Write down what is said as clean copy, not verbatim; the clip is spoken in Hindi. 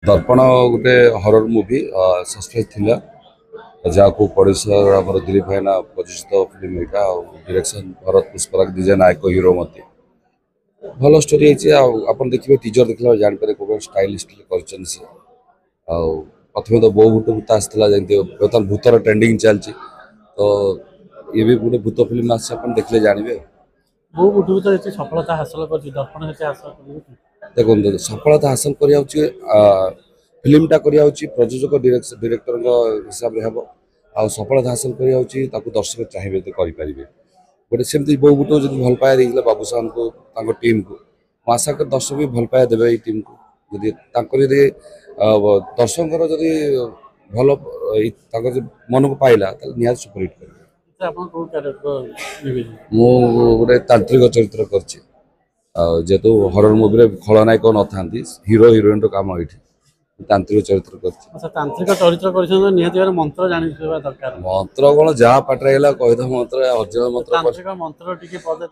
दर्पण गोटे हरर मूवी सस्पेंस थ्रिलर जहाँ प्रोड्यूसर आम दिलीप भाईना प्रयोजित फिल्म यहाँ डायरेक्शन भरत पुष्पराग दिजे नायक हिरो मत भल स्टोरी आप देखिए टीजर देखला जानते कौन स्टाइलिश प्रथम तो बो भूत भूत आसाला जमी बर्तमान भूतर ट्रेंडिंग चलती तो ये भी गोटे भूत फिल्म आस देखले जानवे वो बुढ़ू तो ये सफलता हासिल कर दर्पण ये हासिल कर देखो सफलता हासिल कर फिल्मटा करा प्रयोजक डायरेक्टर हिसाब से हम आ सफलता हासिल करा दर्शक चाहिए तो करेंगे गोटे सेमती बो बुट जो भल पाया देखिए बाबूसान को टीम को आशा कर दर्शक भी भल पाया देवे टीम को जदि दर्शकों जदि भल मन को पाइला निहार सुपरहिट कर मु गोटे तांत्रिक चरित्र करछि जेहेतु हरर मूवी खलनायक न था हिरो हिरोइन काम ये तांत्रिक चरित्र कर तांत्रिक चरित्र कर मंत्र जानी दरकार मंत्र कौन जहाँ पाटे कहीद मंत्र अर्जुन मंत्र तांत्रिक मंत्र